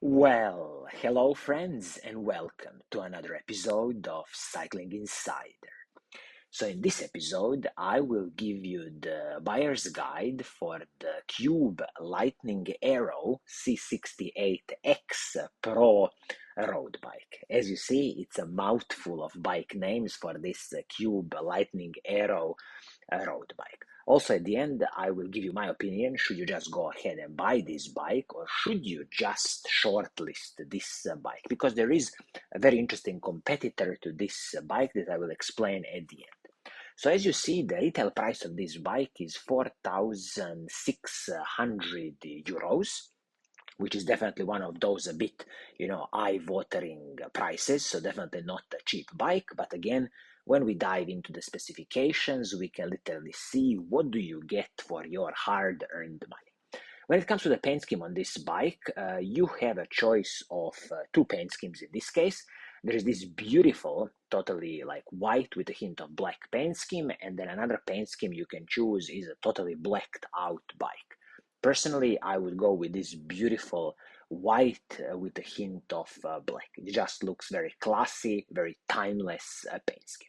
Well, hello friends and welcome to another episode of Cycling Insider. So in this episode, I will give you the buyer's guide for the CUBE Litening Aero C68X Pro road bike. As you see, it's a mouthful of bike names for this CUBE Litening Aero road bike. Also, at the end, I will give you my opinion. Should you just go ahead and buy this bike, or should you just shortlist this bike? Because there is a very interesting competitor to this bike that I will explain at the end. So as you see, the retail price of this bike is 4,600 euros, which is definitely one of those a bit, eye-watering prices. So definitely not a cheap bike. But again, when we dive into the specifications, we can literally see what do you get for your hard-earned money. When it comes to the paint scheme on this bike, you have a choice of two paint schemes in this case. There is this beautiful, totally like white with a hint of black paint scheme, and then another paint scheme you can choose is a totally blacked out bike. Personally, I would go with this beautiful white with a hint of black. It just looks very classy, very timeless paint scheme.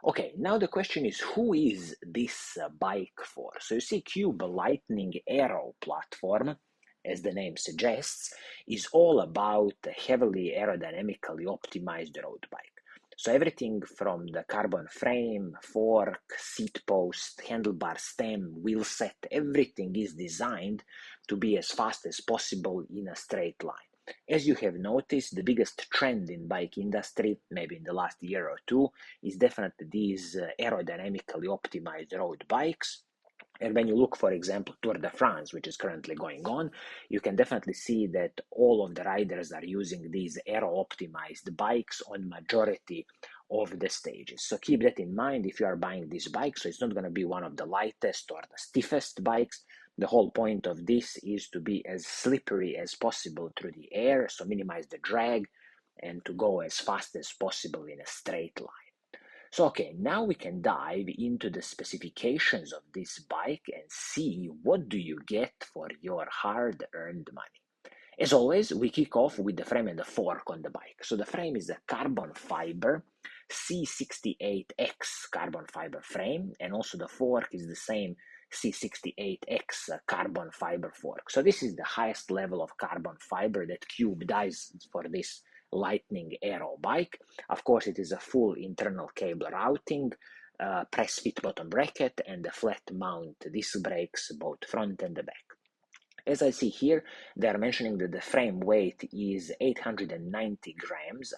Okay, now the question is, who is this bike for? So you see, CUBE Litening Aero platform, as the name suggests, is all about a heavily aerodynamically optimized road bike. So everything from the carbon frame, fork, seat post, handlebar stem, wheel set, everything is designed to be as fast as possible in a straight line. As you have noticed, the biggest trend in bike industry, maybe in the last year or two, is definitely these aerodynamically optimized road bikes. And when you look, for example, Tour de France, which is currently going on, you can definitely see that all of the riders are using these aero-optimized bikes on majority of the stages. So keep that in mind if you are buying this bike. So it's not going to be one of the lightest or the stiffest bikes. The whole point of this is to be as slippery as possible through the air, so minimize the drag, and to go as fast as possible in a straight line. So, okay, now we can dive into the specifications of this bike and see what do you get for your hard-earned money. As always, we kick off with the frame and the fork on the bike. So the frame is a carbon fiber C68X carbon fiber frame, and also the fork is the same C68X carbon fiber fork. So this is the highest level of carbon fiber that CUBE does for this Litening Aero bike. Of course, it is a full internal cable routing, press fit bottom bracket, and the flat mount disc brakes, both front and the back. As I see here, they are mentioning that the frame weight is 890 grams.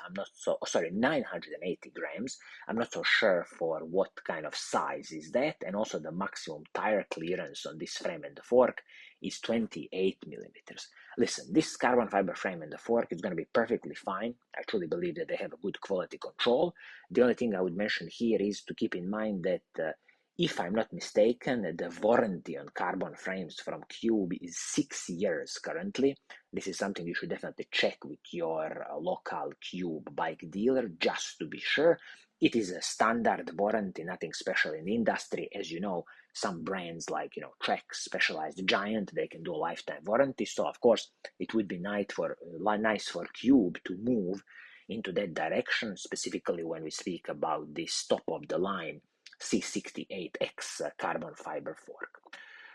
980 grams. I'm not so sure for what kind of size is that. And also the maximum tire clearance on this frame and the fork is 28 millimeters. Listen, this carbon fiber frame and the fork is going to be perfectly fine. I truly believe that they have a good quality control. The only thing I would mention here is to keep in mind that if I'm not mistaken, the warranty on carbon frames from CUBE is 6 years currently. This is something you should definitely check with your local CUBE bike dealer just to be sure. It is a standard warranty, nothing special in the industry. As you know, some brands like Trek, Specialized, Giant, they can do a lifetime warranty. So of course, it would be nice for CUBE to move into that direction, specifically when we speak about this top of the line C68X carbon fiber fork.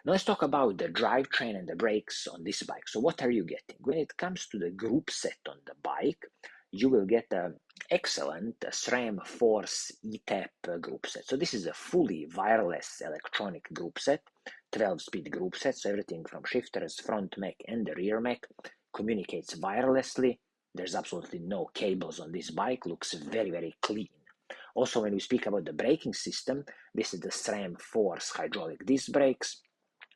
Now let's talk about the drivetrain and the brakes on this bike. So what are you getting? When it comes to the group set on the bike, you will get an excellent SRAM Force ETAP group set. So this is a fully wireless electronic group set, 12-speed group set. So everything from shifters, front mech and the rear mech communicates wirelessly. There's absolutely no cables on this bike. Looks very, very clean. Also, when we speak about the braking system, this is the SRAM Force hydraulic disc brakes,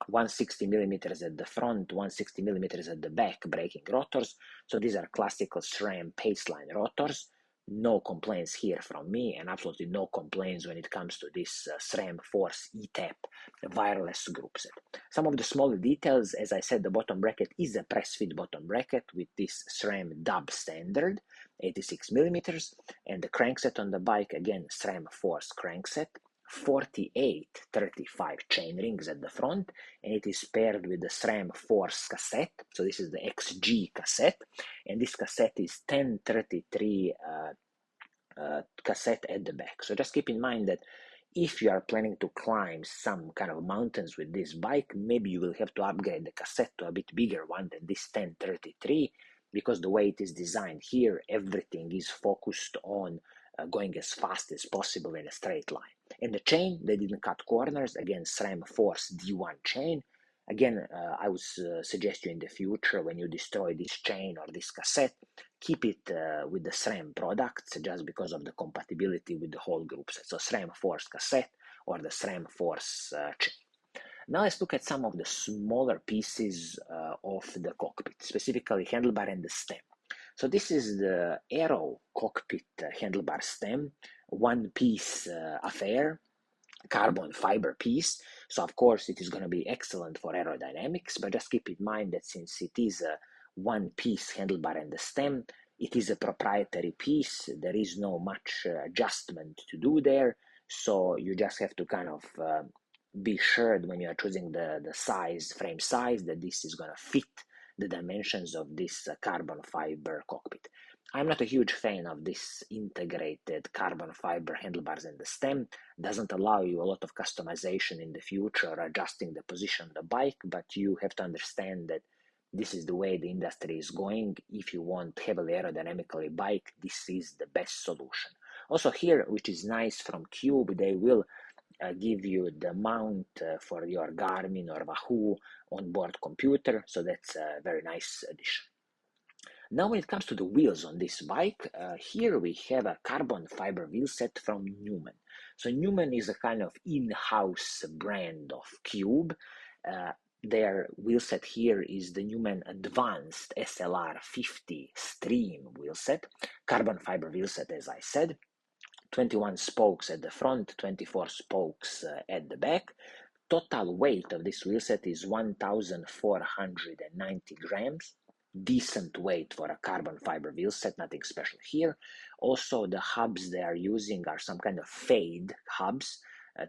160 millimeters at the front, 160 millimeters at the back braking rotors. So these are classical SRAM Paceline rotors. No complaints here from me, and absolutely no complaints when it comes to this SRAM Force ETAP wireless group set. Some of the smaller details, as I said, the bottom bracket is a press fit bottom bracket with this SRAM dub standard, 86 millimeters, and the crankset on the bike, again, SRAM Force crankset, 4835 chain rings at the front, and it is paired with the SRAM Force cassette. So this is the XG cassette, and this cassette is 1033 cassette at the back. So just keep in mind that if you are planning to climb some kind of mountains with this bike, maybe you will have to upgrade the cassette to a bit bigger one than this 1033, because the way it is designed here, everything is focused on going as fast as possible in a straight line. And the chain, they didn't cut corners. Again, SRAM Force D1 chain. Again, I would suggest you in the future, when you destroy this chain or this cassette, keep it with the SRAM products, just because of the compatibility with the whole group set. So SRAM Force cassette or the SRAM Force chain. Now let's look at some of the smaller pieces of the cockpit, specifically handlebar and the stem. So this is the Aero cockpit handlebar stem, one-piece affair, carbon fiber piece. So of course it is going to be excellent for aerodynamics, but just keep in mind that since it is a one-piece handlebar and the stem, it is a proprietary piece. There is no much adjustment to do there, so you just have to kind of be sure when you are choosing the size, frame size, that this is going to fit the dimensions of this carbon fiber cockpit. I'm not a huge fan of this integrated carbon fiber handlebars and the stem. Doesn't allow you a lot of customization in the future, adjusting the position of the bike, but you have to understand that this is the way the industry is going. If you want heavily aerodynamically bike, this is the best solution. Also here, which is nice from CUBE, they will give you the mount for your Garmin or Wahoo onboard computer, so that's a very nice addition. Now when it comes to the wheels on this bike, here we have a carbon fiber wheel set from Newman. So Newman is a kind of in-house brand of CUBE. Their wheel set here is the Newman Advanced SLR 50 Stream wheel set, carbon fiber wheel set, as I said. 21 spokes at the front, 24 spokes at the back. Total weight of this wheel set is 1,490 grams. Decent weight for a carbon fiber wheel set, nothing special here. Also, the hubs they are using are some kind of fade hubs,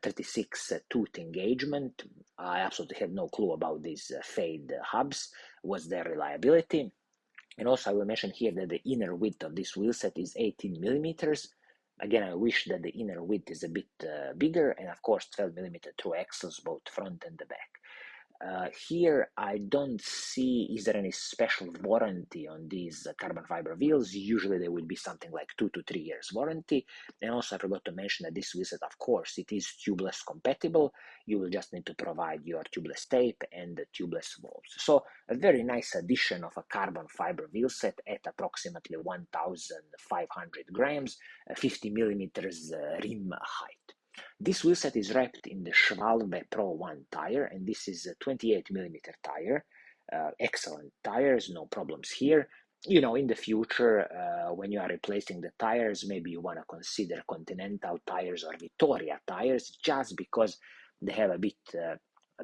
36 tooth engagement. I absolutely had no clue about these fade hubs. Was their reliability? And also, I will mention here that the inner width of this wheel set is 18 millimeters. Again, I wish that the inner width is a bit bigger, and of course 12 millimeter through axles, both front and the back. Here, I don't see, is there any special warranty on these carbon fiber wheels? Usually there would be something like 2 to 3 years warranty. And also I forgot to mention that this wheel set, of course, it is tubeless compatible. You will just need to provide your tubeless tape and the tubeless valves. So a very nice addition of a carbon fiber wheel set at approximately 1,500 grams, 50 millimeters rim height. This wheel set is wrapped in the Schwalbe Pro 1 tire, and this is a 28 millimeter tire. Excellent tires, no problems here. You know, in the future, when you are replacing the tires, maybe you want to consider Continental tires or Vittoria tires, just because they have a bit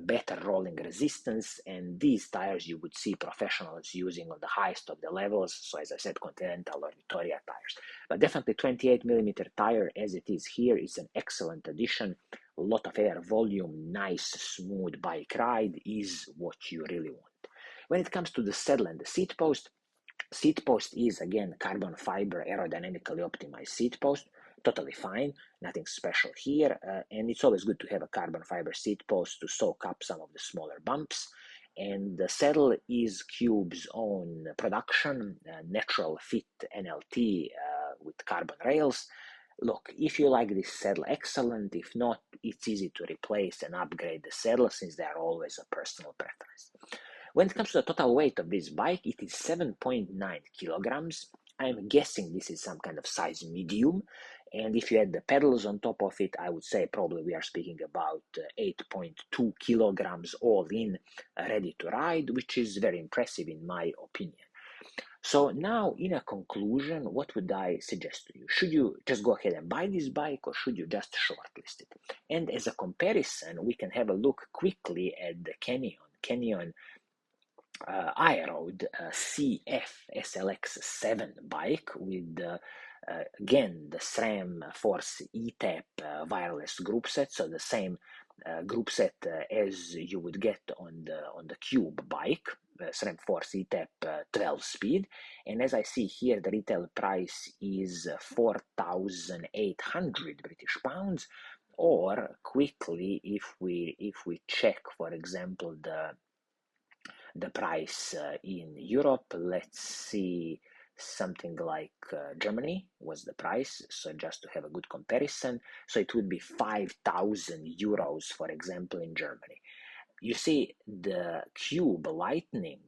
better rolling resistance, and these tires you would see professionals using on the highest of the levels. So as I said, Continental or Vittoria tires, but definitely 28 millimeter tire as it is here is an excellent addition. A lot of air volume, nice smooth bike ride is what you really want. When it comes to the saddle and the seat post is again carbon fiber aerodynamically optimized seat post. Totally fine, nothing special here, and it's always good to have a carbon fiber seat post to soak up some of the smaller bumps. And the saddle is CUBE's own production, natural fit NLT with carbon rails. Look, if you like this saddle, excellent. If not, it's easy to replace and upgrade the saddle, since they are always a personal preference. When it comes to the total weight of this bike, it is 7.9 kilograms. I'm guessing this is some kind of size medium. And if you add the pedals on top of it, I would say probably we are speaking about 8.2 kilograms all in, ready to ride, which is very impressive in my opinion. So now, in a conclusion, what would I suggest to you? Should you just go ahead and buy this bike, or should you just shortlist it? And as a comparison, we can have a look quickly at the Canyon iRoad CF SLX7 bike with Again, the SRAM Force ETAP wireless group set, so the same group set as you would get on the CUBE bike, SRAM Force ETAP 12 speed. And as I see here, the retail price is 4,800 British pounds. Or quickly, if we check, for example, the price in Europe, let's see, something like Germany was the price, so just to have a good comparison. So it would be 5,000 euros, for example, in Germany. You see, the CUBE Lightning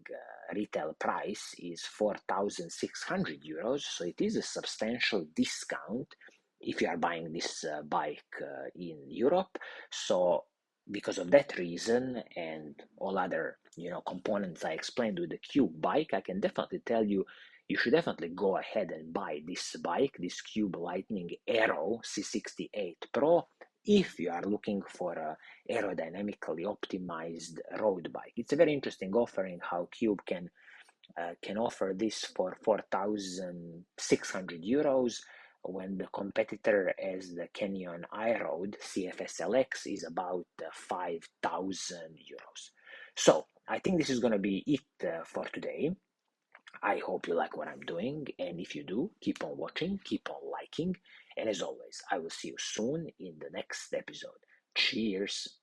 retail price is 4,600 euros, so it is a substantial discount if you are buying this bike in Europe. So because of that reason and all other components I explained with the CUBE bike, I can definitely tell you should definitely go ahead and buy this bike, this CUBE Litening Aero C68 Pro, if you are looking for a aerodynamically optimized road bike. It's a very interesting offering how CUBE can offer this for 4,600 euros when the competitor as the Canyon iRoad CFSLX is about 5,000 euros. So I think this is going to be it for today. I hope you like what I'm doing, and if you do, keep on watching, keep on liking, and as always, I will see you soon in the next episode. Cheers!